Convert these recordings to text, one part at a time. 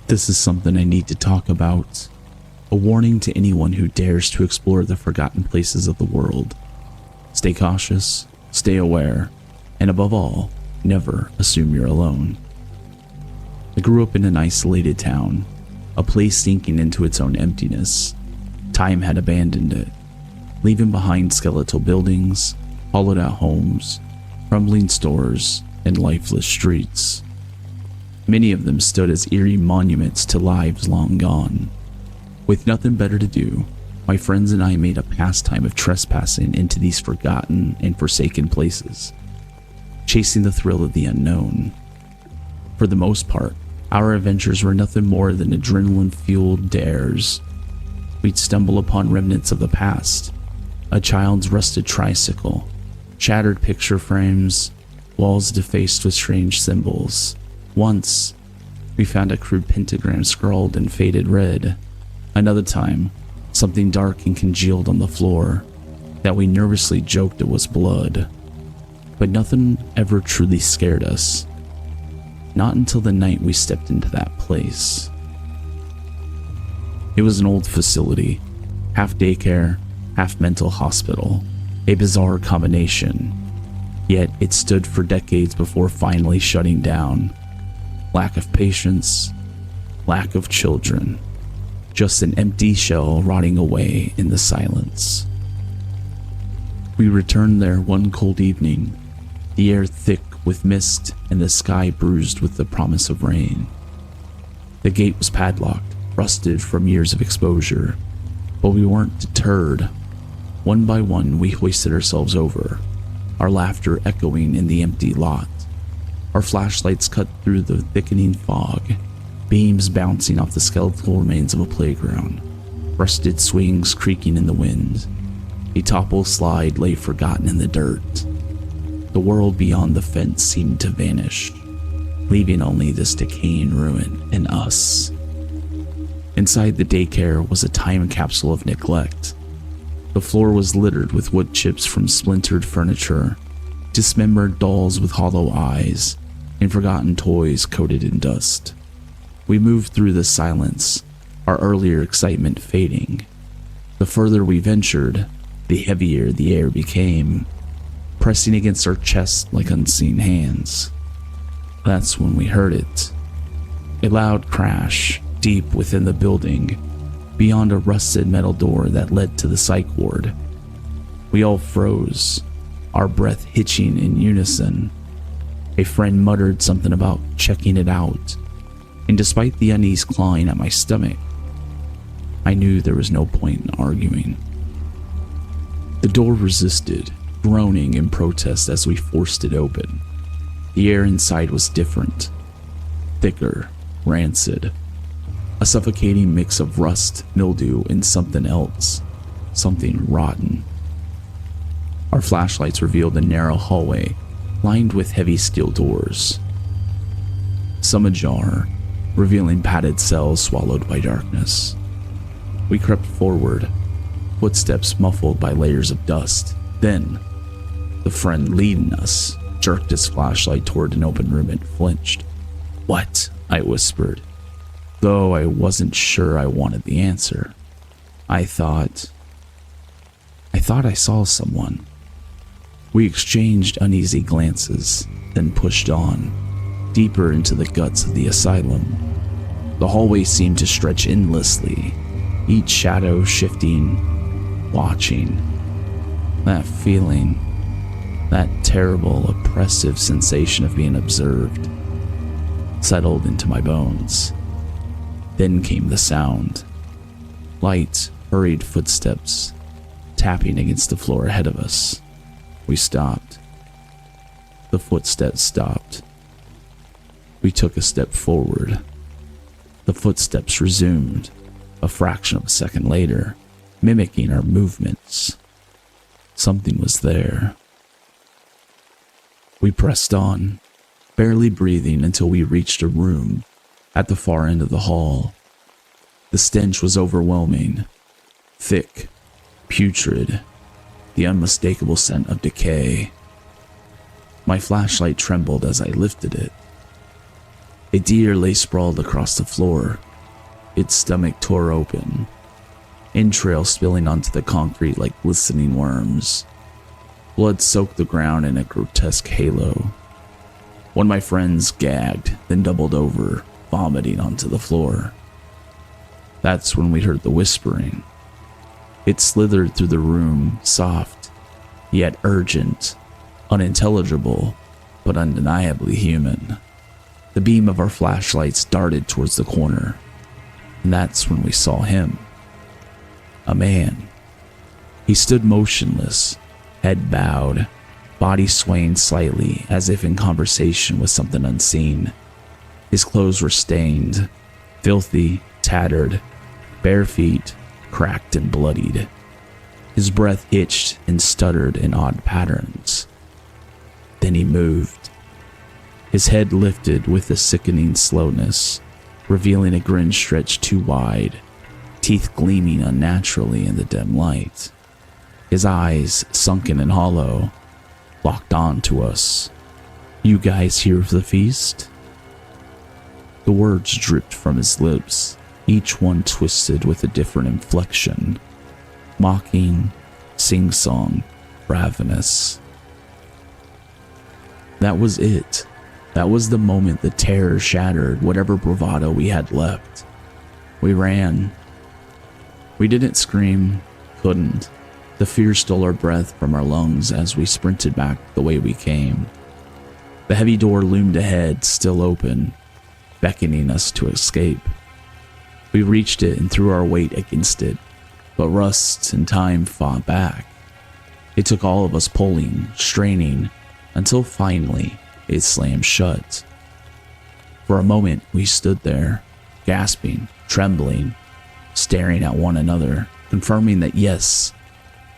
This is something I need to talk about. A warning to anyone who dares to explore the forgotten places of the world. Stay cautious, stay aware, and above all, never assume you're alone. I grew up in an isolated town, a place sinking into its own emptiness. Time had abandoned it, leaving behind skeletal buildings, hollowed-out homes, crumbling stores, and lifeless streets. Many of them stood as eerie monuments to lives long gone. With nothing better to do, my friends and I made a pastime of trespassing into these forgotten and forsaken places, chasing the thrill of the unknown. For the most part, our adventures were nothing more than adrenaline-fueled dares. We'd stumble upon remnants of the past, a child's rusted tricycle, shattered picture frames, walls defaced with strange symbols. Once, we found a crude pentagram scrawled in faded red. Another time, something dark and congealed on the floor that we nervously joked it was blood. But nothing ever truly scared us. Not until the night we stepped into that place. It was an old facility, half daycare, half mental hospital, a bizarre combination. Yet it stood for decades before finally shutting down. Lack of patience, lack of children, just an empty shell rotting away in the silence. We returned there one cold evening, the air thick with mist and the sky bruised with the promise of rain. The gate was padlocked, rusted from years of exposure, but we weren't deterred. One by one, we hoisted ourselves over, our laughter echoing in the empty lot. Our flashlights cut through the thickening fog, beams bouncing off the skeletal remains of a playground, rusted swings creaking in the wind. A topple slide lay forgotten in the dirt. The world beyond the fence seemed to vanish, leaving only this decaying ruin and us. Inside the daycare was a time capsule of neglect. The floor was littered with wood chips from splintered furniture, dismembered dolls with hollow eyes, and forgotten toys coated in dust. We moved through the silence, our earlier excitement fading. The further we ventured, the heavier the air became, pressing against our chests like unseen hands. That's when we heard it. A loud crash deep within the building, beyond a rusted metal door that led to the psych ward. We all froze, our breath hitching in unison. A friend muttered something about checking it out, and despite the unease clawing at my stomach, I knew there was no point in arguing. The door resisted, groaning in protest as we forced it open. The air inside was different, thicker, rancid, a suffocating mix of rust, mildew, and something else, something rotten. Our flashlights revealed a narrow hallway lined with heavy steel doors, some ajar, revealing padded cells swallowed by darkness. We crept forward, footsteps muffled by layers of dust. Then, the friend leading us jerked his flashlight toward an open room and flinched. "What?" I whispered, though I wasn't sure I wanted the answer. I thought I saw someone. We exchanged uneasy glances, then pushed on, deeper into the guts of the asylum. The hallway seemed to stretch endlessly, each shadow shifting, watching. That feeling, that terrible, oppressive sensation of being observed, settled into my bones. Then came the sound. Light, hurried footsteps, tapping against the floor ahead of us. We stopped. The footsteps stopped. We took a step forward. The footsteps resumed, a fraction of a second later, mimicking our movements. Something was there. We pressed on, barely breathing until we reached a room at the far end of the hall. The stench was overwhelming, thick, putrid, the unmistakable scent of decay. My flashlight trembled as I lifted it. A deer lay sprawled across the floor, its stomach tore open, entrails spilling onto the concrete like glistening worms. Blood soaked the ground in a grotesque halo. One of my friends gagged, then doubled over, vomiting onto the floor. That's when we heard the whispering. It slithered through the room, soft, yet urgent, unintelligible, but undeniably human. The beam of our flashlights darted towards the corner, and that's when we saw him. A man. He stood motionless, head bowed, body swaying slightly as if in conversation with something unseen. His clothes were stained, filthy, tattered, bare feet, cracked and bloodied. His breath hitched and stuttered in odd patterns. Then he moved. His head lifted with a sickening slowness, revealing a grin stretched too wide, teeth gleaming unnaturally in the dim light. His eyes, sunken and hollow, locked on to us. "You guys here for the feast?" The words dripped from his lips, each one twisted with a different inflection. Mocking, sing-song, ravenous. That was it. That was the moment the terror shattered whatever bravado we had left. We ran. We didn't scream, couldn't. The fear stole our breath from our lungs as we sprinted back the way we came. The heavy door loomed ahead, still open, beckoning us to escape. We reached it and threw our weight against it, but rust and time fought back. It took all of us pulling, straining, until finally it slammed shut. For a moment we stood there, gasping, trembling, staring at one another, confirming that yes,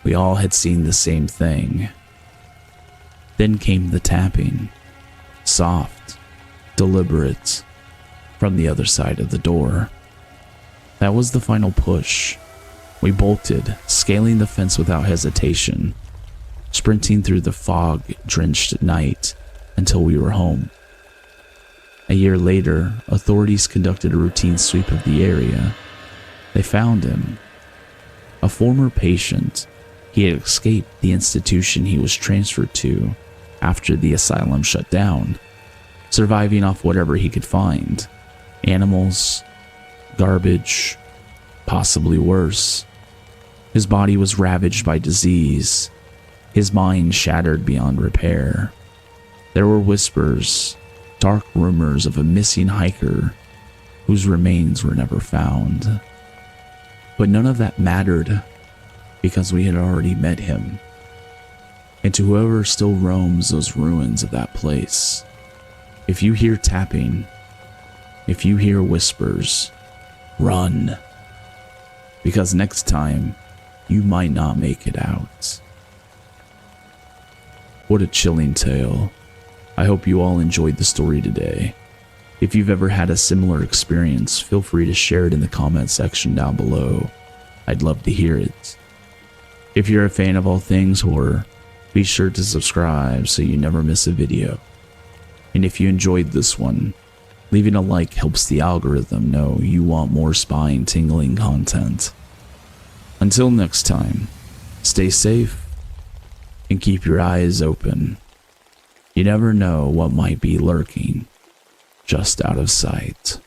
we all had seen the same thing. Then came the tapping, soft, deliberate, from the other side of the door. That was the final push. We bolted, scaling the fence without hesitation, sprinting through the fog-drenched night until we were home. A year later, authorities conducted a routine sweep of the area. They found him. A former patient, he had escaped the institution he was transferred to after the asylum shut down, surviving off whatever he could find. Animals, garbage, possibly worse. His body was ravaged by disease, his mind shattered beyond repair. There were whispers, dark rumors of a missing hiker whose remains were never found. But none of that mattered because we had already met him. And to whoever still roams those ruins of that place, if you hear tapping, if you hear whispers, run. Because next time, you might not make it out. What a chilling tale. I hope you all enjoyed the story today. If you've ever had a similar experience, feel free to share it in the comment section down below. I'd love to hear it. If you're a fan of all things horror, be sure to subscribe so you never miss a video. And if you enjoyed this one, leaving a like helps the algorithm know you want more spine-tingling content. Until next time, stay safe and keep your eyes open. You never know what might be lurking just out of sight.